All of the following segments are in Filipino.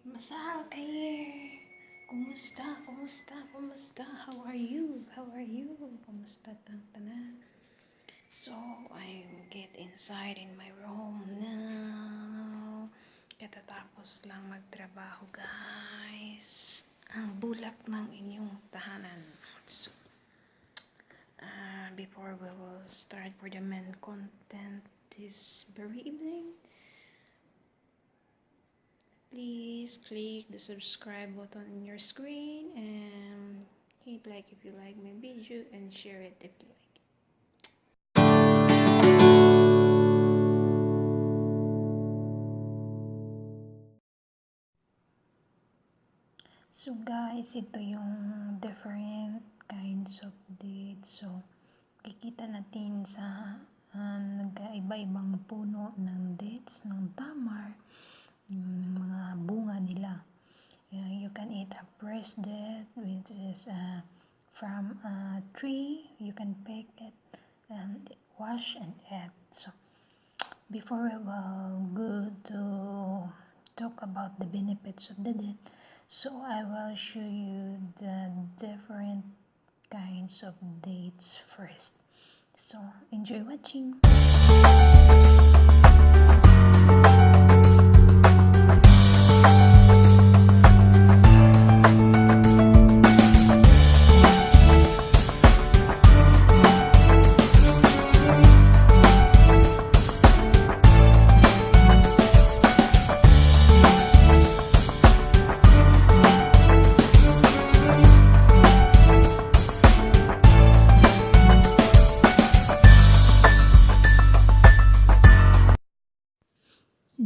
Masal kayer. Kumusta? Kumusta? Kumusta? How are you? How are you? Kumusta tang tanan? So, I get inside in my room now. Katatapos lang magtrabaho, guys. Ang bulak ng inyong tahanan. So, before we will start for the main content this very evening, please click the subscribe button on your screen and hit like if you like my video and share it if you like. So guys, ito yung different kinds of dates. So, kikita natin sa nagkaiba-ibang puno ng dates, ng tamar, yung mga bunga nila. You can eat a fresh date, which is from a tree. You can pick it and wash and eat. So, before we will go to talk about the benefits of the date, so I will show you the different kinds of dates first. So, enjoy watching.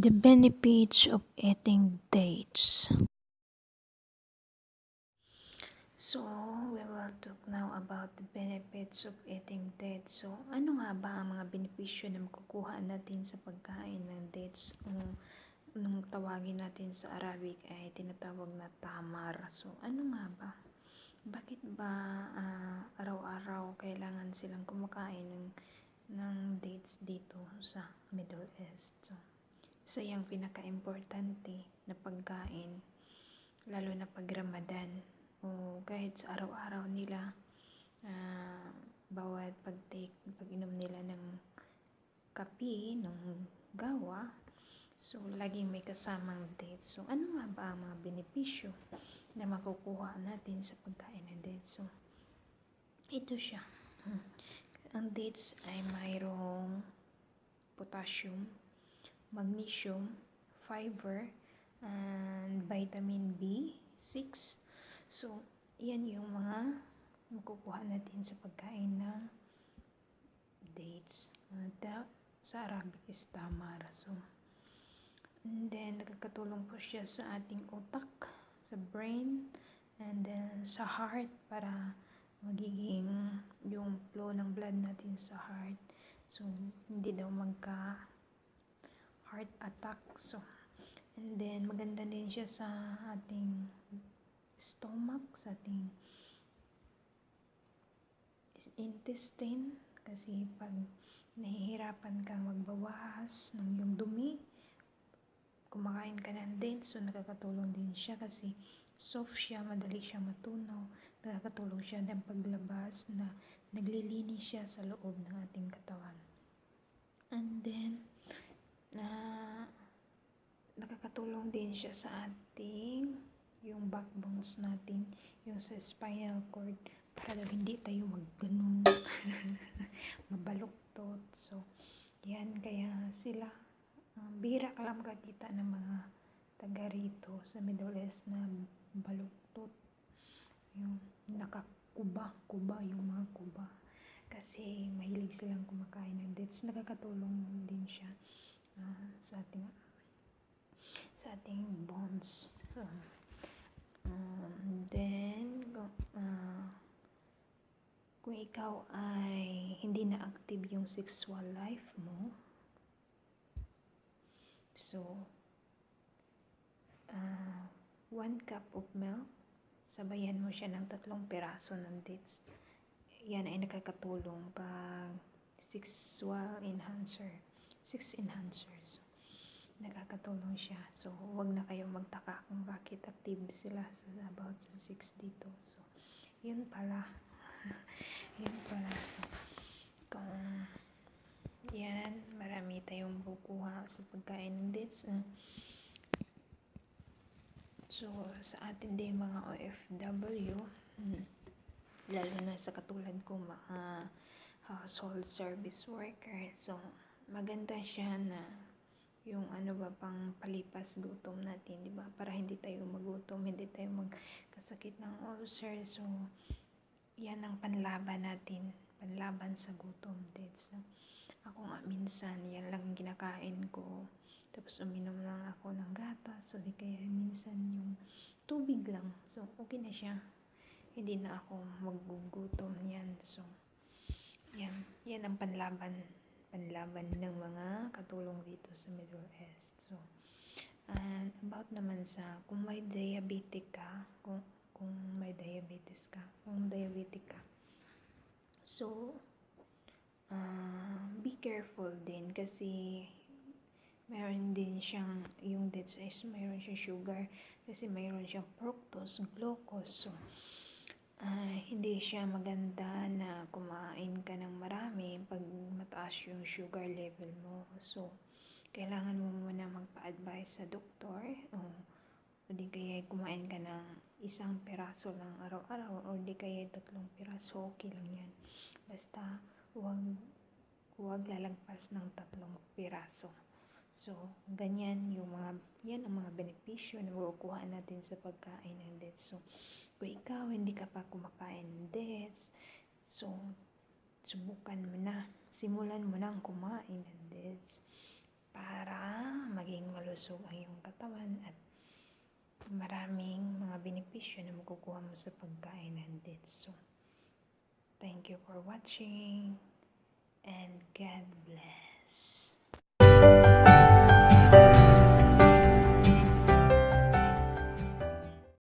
The benefits of eating dates. So, we will talk now about the benefits of eating dates. So, ano nga ba ang mga benepisyo na makukuha natin sa pagkain ng dates? Nung tawagin natin sa Arabic ay tinatawag na tamar. So, ano nga ba? Bakit ba araw-araw kailangan silang kumakain ng dates dito sa Middle East? So, isa yung pinaka-importante na pagkain, lalo na pag Ramadan o kahit sa araw-araw nila, bawat pag-inom nila ng kape, ng gawa, so laging may kasamang dates. So ano nga ba ang mga benepisyo na makukuha natin sa pagkain ng dates? So ito siya. Ang dates ay mayroong potassium, magnesium, fiber, and vitamin B6. So, yan yung mga makukuha natin sa pagkain ng dates. Sa Arabic is tamar. So, and then, nakakatulong po siya sa ating utak, sa brain, and then sa heart para magiging yung flow ng blood natin sa heart. So, hindi daw heart attack. So, and then maganda din siya sa ating stomach, sa ating intestine, kasi pag nahihirapan kang magbawas ng yung dumi, kumakain ka ng dates, so nakakatulong din siya kasi soft siya, madali siya matunaw, nakakatulong siya ng paglabas na naglilinis siya sa loob ng ating katawan. And then nakakatulong din siya sa ating yung backbones natin, yung sa spinal cord, para daw hindi tayo magganun mabaluktot. So yan, kaya sila bihira ka lang makakita ng mga taga rito sa Middle East na baluktot, yung nakakuba yung mga kuba, kasi mahilig silang kumakain ng dates. Nakakatulong din siya sa ating bones. Then kung ikaw ay hindi na active yung sexual life mo, so 1 cup of milk, sabayan mo siya ng 3 piraso ng dates. Yan ay nakakatulong pag sex enhancers. Nakakatulong makakatulong siya. So, huwag na kayong magtaka kung bakit active sila about sa 6 dito. So, yun pala. Yun pala. So, kung yan, marami tayong bukuha sa pagkain ng dates. So, sa atin din mga OFW, lalo na sa katulad ko mga household service worker. So, maganda siya na yung pang palipas gutom natin, di ba? Para hindi tayo magutom, hindi tayo magkasakit ng ulcer. So, yan ang panlaban natin, panlaban sa gutom. So, ako nga minsan, yan lang kinakain ko. Tapos uminom lang ako ng gatas. So, di kaya minsan yung tubig lang. So, okay na siya. Hindi na ako magugutom yan. So, yan ang panlaban ng mga katulong dito sa Middle East. So, and about naman sa kung may diabetic ka, kung may diabetes ka, kung diabetic ka. So, be careful din kasi mayroon din siyang, yung dates is mayroon siyang sugar kasi mayroon siyang fructose, glucose. So, hindi siya maganda na kumain ka ng marami pag mataas yung sugar level mo. So, kailangan mo muna magpa-advise sa doktor o di kaya kumain ka ng isang piraso lang araw-araw o di kaya 3 piraso, okay lang yan. Basta, huwag lalagpas ng 3 piraso. So, ganyan yan ang mga benepisyo na makukuha natin sa pagkain ng dates. So, kung ikaw hindi ka pa kumakain ng dates, so, subukan mo na. Simulan mo na ang kumain ng dates para maging malusog ang iyong katawan at maraming mga benepisyo na makukuha mo sa pagkain ng dates. So, thank you for watching.